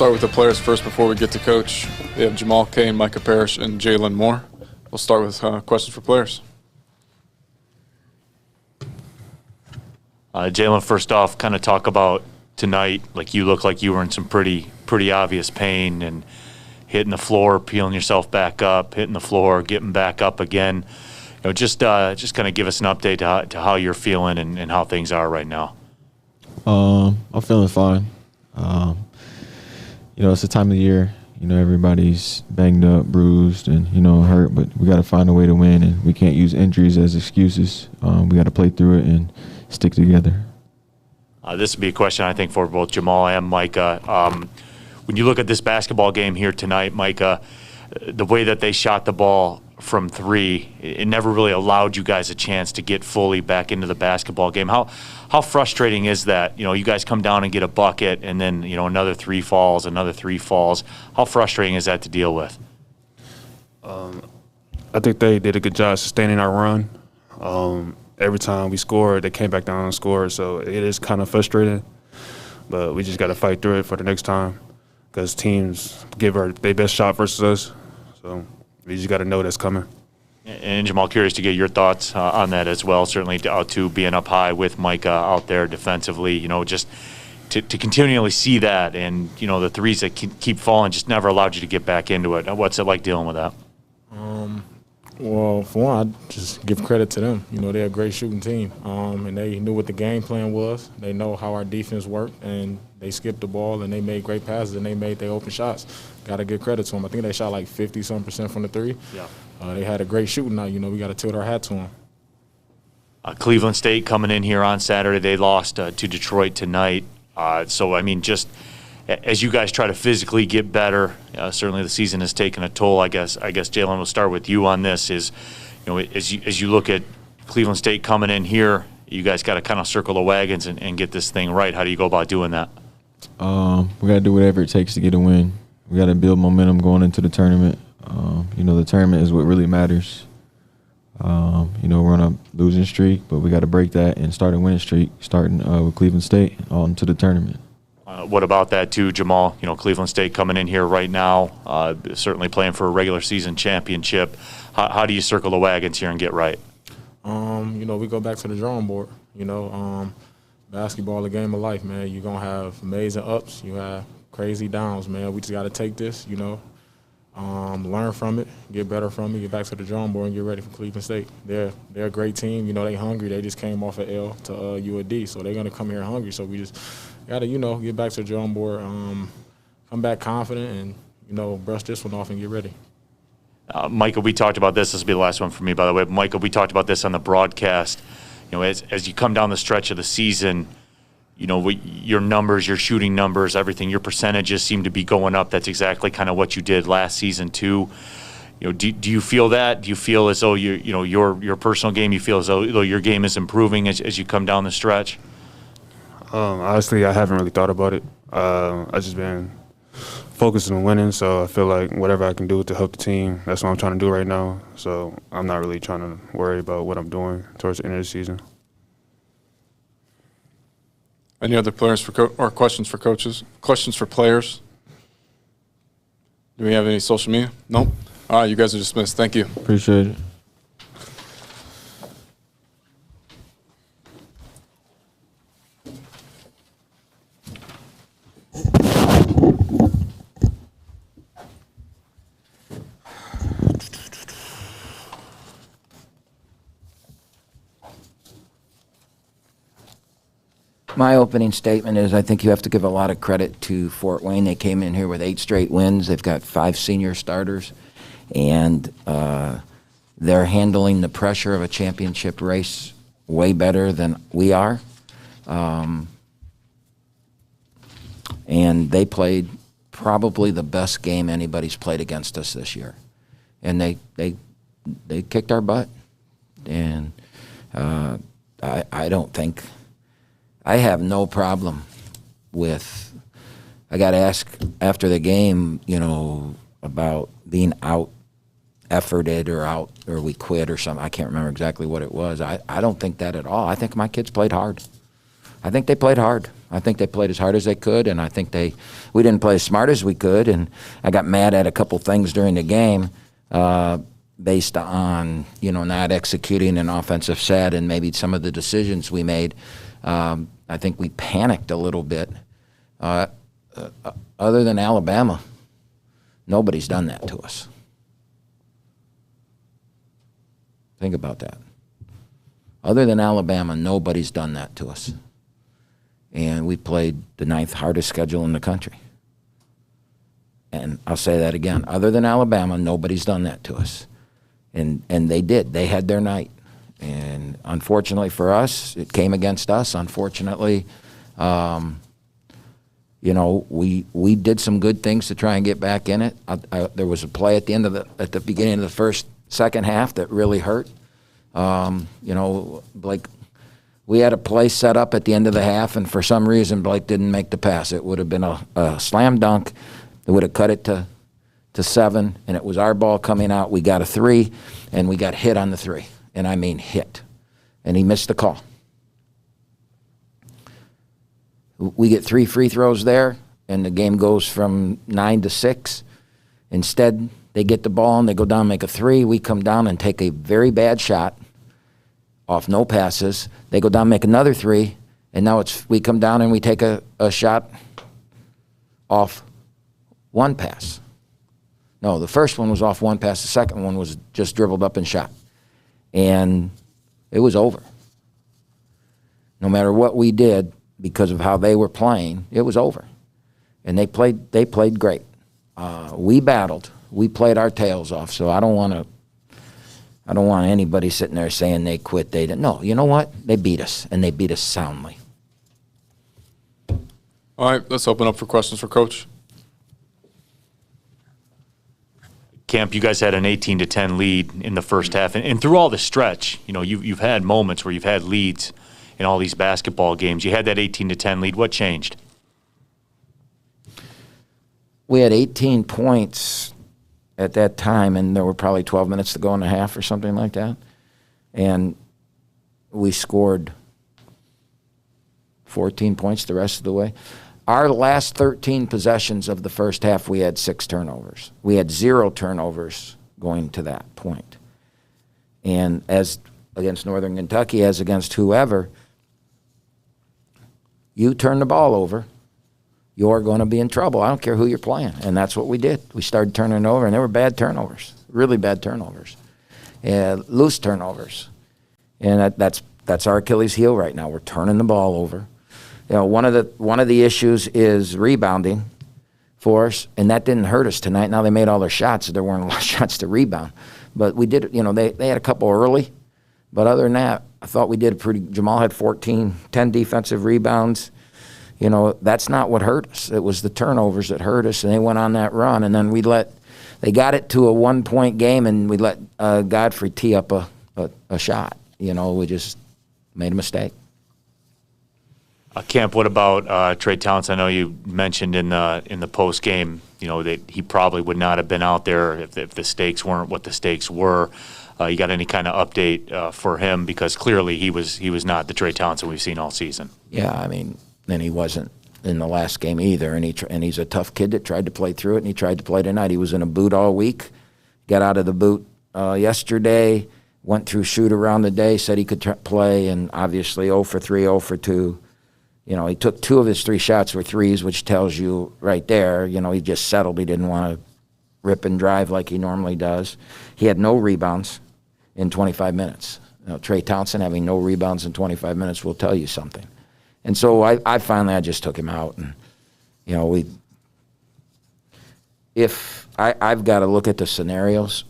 start with the players first before we get to coach. We have Jamal Kane, Micah Parrish, and Jalen Moore. We'll start with questions for players. Jalen, first off, kind of talk about tonight. Like, you look like you were in some pretty obvious pain and hitting the floor, peeling yourself back up, hitting the floor, getting back up again. Just kind of give us an update to how you're feeling and how things are right now. I'm feeling fine. It's the time of the year. Everybody's banged up, bruised, and, hurt, but we got to find a way to win, and we can't use injuries as excuses. We got to play through it and stick together. This would be a question, I think, for both Jamal and Micah. When you look at this basketball game here tonight, Micah, the way that they shot the ball from three, it never really allowed you guys a chance to get fully back into the basketball game. How frustrating is that? You guys come down and get a bucket, and then another three falls. How frustrating is that to deal with? I think they did a good job sustaining our run. Every time we scored, they came back down and scored, so it is kind of frustrating. But we just got to fight through it for the next time, because teams give their best shot versus us. So we just got to know that's coming. And Jamal, curious to get your thoughts on that as well. Certainly to being up high with Micah out there defensively, just to continually see that, and the threes that keep falling just never allowed you to get back into it. What's it like dealing with that? Well, for one, I just give credit to them. They're a great shooting team, and they knew what the game plan was. They know how our defense worked, and they skipped the ball, and they made great passes, and they made their open shots. Got to give credit to them. I think they shot like 50-some% from the three. Yeah. They had a great shooting night. We got to tilt our hat to them. Cleveland State coming in here on Saturday. They lost to Detroit tonight. Just as you guys try to physically get better, certainly the season has taken a toll. I guess Jalen, will start with you on this. As you look at Cleveland State coming in here, you guys got to kind of circle the wagons and get this thing right. How do you go about doing that? We got to do whatever it takes to get a win. We got to build momentum going into the tournament. The tournament is what really matters. We're on a losing streak, but we got to break that and start a winning streak, starting with Cleveland State on to the tournament. What about that too, Jamal? Cleveland State coming in here right now, certainly playing for a regular season championship. How do you circle the wagons here and get right? We go back to the drawing board. Basketball, a game of life, man. You're going to have amazing ups. You have crazy downs, man. We just got to take this, learn from it, get better from it, get back to the drawing board, and get ready for Cleveland State. They're a great team. They hungry. They just came off an L to UAD, so they're going to come here hungry. So we just got to, get back to the drawing board, come back confident, and, brush this one off and get ready. Micah, we talked about this. This will be the last one for me, by the way. Micah, we talked about this on the broadcast. As you come down the stretch of the season, your numbers, your shooting numbers, everything, your percentages seem to be going up. That's exactly kind of what you did last season too. Do you feel that? Do you feel as though your personal game, you feel as though your game is improving as you come down the stretch? Honestly, I haven't really thought about it. I've just been focused on winning, so I feel like whatever I can do to help the team, that's what I'm trying to do right now. So I'm not really trying to worry about what I'm doing towards the end of the season. Any other players or questions for coaches? Questions for players? Do we have any social media? Nope. All right, you guys are dismissed. Thank you. Appreciate it. My opening statement is I think you have to give a lot of credit to Fort Wayne. They came in here with 8 straight wins. They've got 5 senior starters, and they're handling the pressure of a championship race way better than we are. And they played probably the best game anybody's played against us this year. And they kicked our butt. And I don't think – I have no problem with – I got asked after the game, about being out-efforted or we quit or something. I can't remember exactly what it was. I don't think that at all. I think my kids played hard. I think they played hard. I think they played as hard as they could, and I think we didn't play as smart as we could, and I got mad at a couple things during the game based on, not executing an offensive set and maybe some of the decisions we made. I think we panicked a little bit. Other than Alabama, nobody's done that to us. Think about that. Other than Alabama, nobody's done that to us. And we played the 9th hardest schedule in the country. And I'll say that again. Other than Alabama, nobody's done that to us. And they did. They had their night. And unfortunately for us, it came against us. Unfortunately, we did some good things to try and get back in it. There was a play at the beginning of the second half that really hurt. Blake, we had a play set up at the end of the half, and for some reason Blake didn't make the pass. It would have been a slam dunk. It would have cut it to 7, and it was our ball coming out. We got a 3, and we got hit on the 3, and I mean hit. And he missed the call. We get 3 free throws there, and the game goes from 9-6. Instead, they get the ball, and they go down and make a 3. We come down and take a very bad shot off no passes. They go down and make another 3, and now we come down and we take a shot off 1 pass. No, the first one was off 1 pass. The second one was just dribbled up and shot. And it was over. No matter what we did, because of how they were playing, it was over. And they played great. We battled. We played our tails off. So I don't want anybody sitting there saying they quit. They didn't. No, you know what? They beat us, and they beat us soundly. All right, let's open up for questions for Coach. Camp, you guys had an 18-10 lead in the first half, and through all the stretch, you've had moments where you've had leads in all these basketball games. You had that 18-10 lead. What changed? We had 18 points at that time, and there were probably 12 minutes to go in the half or something like that. And we scored 14 points the rest of the way. Our last 13 possessions of the first half, we had 6 turnovers. We had 0 turnovers going to that point. And as against Northern Kentucky, as against whoever, you turn the ball over, you're going to be in trouble. I don't care who you're playing. And that's what we did. We started turning it over, and they were bad turnovers, really bad turnovers, loose turnovers. And that's our Achilles heel right now. We're turning the ball over. One of the issues is rebounding for us, and that didn't hurt us tonight. Now they made all their shots. There weren't a lot of shots to rebound. But we did, they had a couple early. But other than that, I thought we did Jamal had 10 defensive rebounds. That's not what hurt us. It was the turnovers that hurt us, and they went on that run. And then they got it to a 1-point game, and we let Godfrey tee up a shot. We just made a mistake. Camp, what about Trey Townsend? I know you mentioned in the post game, that he probably would not have been out there if the stakes weren't what the stakes were. You got any kind of update for him? Because clearly he was not the Trey Townsend we've seen all season. Yeah, and he wasn't in the last game either. And he's a tough kid that tried to play through it, and he tried to play tonight. He was in a boot all week, got out of the boot yesterday, went through shoot around the day, said he could play, and obviously 0 for 3, 0 for 2. He took 2 of his 3 shots were threes, which tells you right there, he just settled. He didn't want to rip and drive like he normally does. He had no rebounds in 25 minutes. Trey Townsend having no rebounds in 25 minutes will tell you something. And so I finally just took him out, and I've got to look at the scenarios,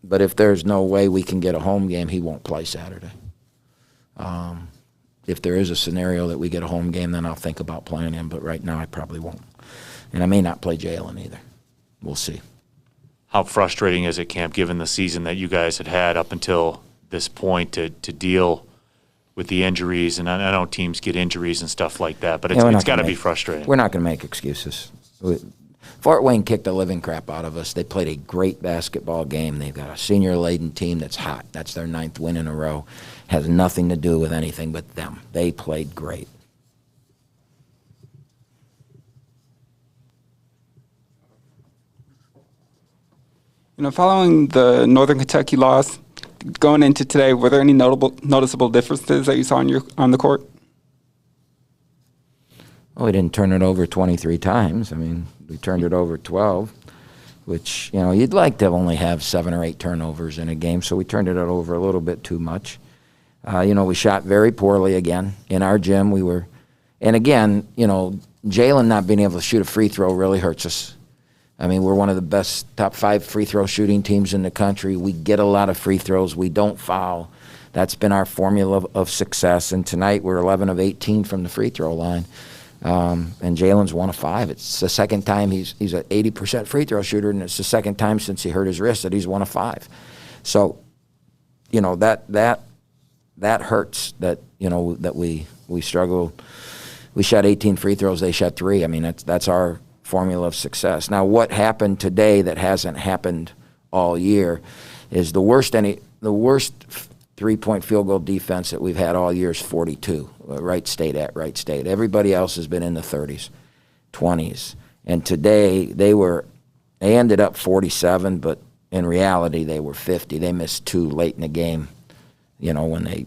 but if there's no way we can get a home game, he won't play Saturday. If there is a scenario that we get a home game, then I'll think about playing him, but right now I probably won't. And I may not play Jalen either. We'll see. How frustrating is it, Camp, given the season that you guys had up until this point to deal with the injuries? And I know teams get injuries and stuff like that, but it's got to be frustrating. We're not going to make excuses. Fort Wayne kicked the living crap out of us. They played a great basketball game. They've got a senior-laden team that's hot. That's their 9th win in a row. Has nothing to do with anything but them. They played great. Following the Northern Kentucky loss, going into today, were there any noticeable differences that you saw on the court? Well, we didn't turn it over 23 times. I mean, we turned it over 12, which, you'd like to only have 7 or 8 turnovers in a game, so we turned it over a little bit too much. We shot very poorly again. In our gym, and again, Jalen not being able to shoot a free throw really hurts us. I mean, we're one of the best top 5 free throw shooting teams in the country. We get a lot of free throws. We don't foul. That's been our formula of success. And tonight we're 11 of 18 from the free throw line. And Jalen's 1 of 5. It's the second time he's an 80% free throw shooter, and it's the second time since he hurt his wrist that he's 1 of 5. So, that hurts. That we struggled. We shot 18 free throws. They shot 3. I mean, that's our formula of success. Now, what happened today that hasn't happened all year is the worst 3-point field goal defense that we've had all year is 42. Wright State. Everybody else has been in the 30s, 20s. And today they ended up 47, but in reality they were 50. They missed 2 late in the game. When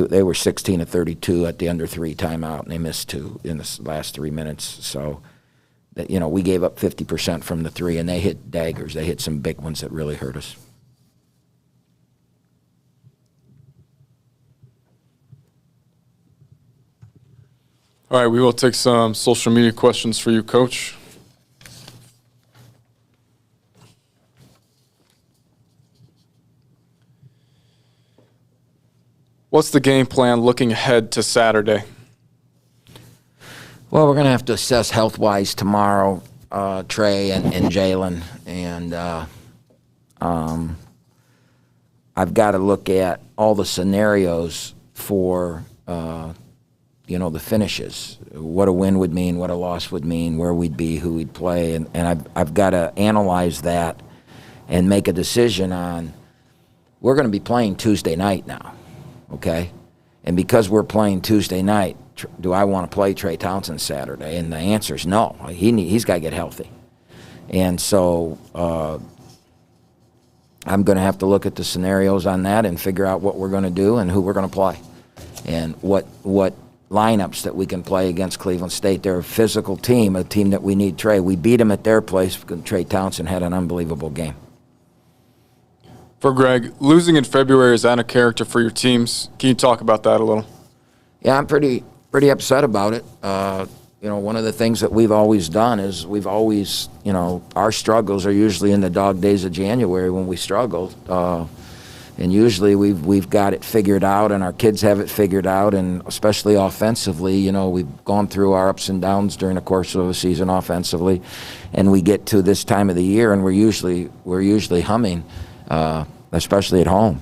they were 16 of 32 at the under 3 timeout, and they missed 2 in the last 3 minutes. So, we gave up 50% from the 3, and they hit daggers. They hit some big ones that really hurt us. All right, we will take some social media questions for you, Coach. What's the game plan looking ahead to Saturday? Well, we're going to have to assess health-wise tomorrow, Trey and Jalen. And I've got to look at all the scenarios for, the finishes. What a win would mean, what a loss would mean, where we'd be, who we'd play. And I've got to analyze that and make a decision on, we're going to be playing Tuesday night now. Okay, and because we're playing Tuesday night, do I want to play Trey Townsend Saturday? And the answer is no. He's got to get healthy. And so I'm going to have to look at the scenarios on that and figure out what we're going to do and who we're going to play and what lineups that we can play against Cleveland State. They're a physical team, a team that we need Trey. We beat them at their place because Trey Townsend had an unbelievable game. For Greg, losing in February is out of character for your teams. Can you talk about that a little? Yeah, I'm pretty upset about it. One of the things that we've always done is we've always, our struggles are usually in the dog days of January when we struggled. And usually we've got it figured out, and our kids have it figured out, and especially offensively, we've gone through our ups and downs during the course of a season offensively, and we get to this time of the year, and we're usually humming. Especially at home.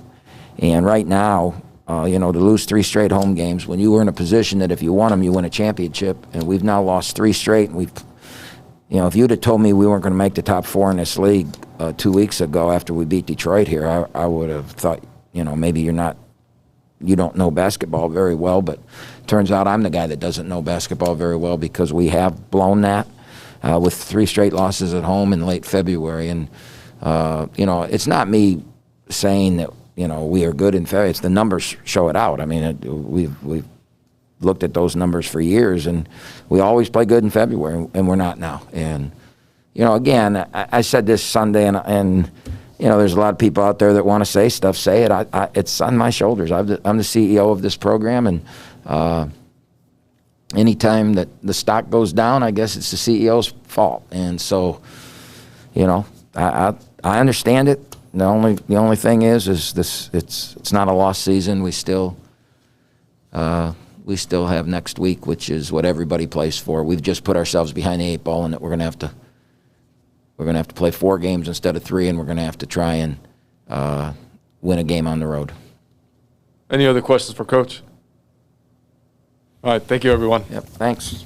And right now, to lose 3 straight home games, when you were in a position that if you won them, you win a championship, and we've now lost 3 straight, and if you'd have told me we weren't going to make the top 4 in this league 2 weeks ago after we beat Detroit here, I would have thought, maybe you don't know basketball very well, but turns out I'm the guy that doesn't know basketball very well because we have blown that with 3 straight losses at home in late February. And it's not me saying that, we are good in February. It's the numbers show it out. I mean, we've looked at those numbers for years, and we always play good in February, and we're not now. And, again, I said this Sunday, and there's a lot of people out there that want to say stuff. Say it. It's on my shoulders. I'm the CEO of this program, and anytime that the stock goes down, I guess it's the CEO's fault. And so, I understand it. The only thing is this. It's not a lost season. We still have next week, which is what everybody plays for. We've just put ourselves behind the 8 ball, and that we're gonna have to play 4 games instead of 3, and we're gonna have to try and win a game on the road. Any other questions for Coach? All right, thank you, everyone. Yep, thanks.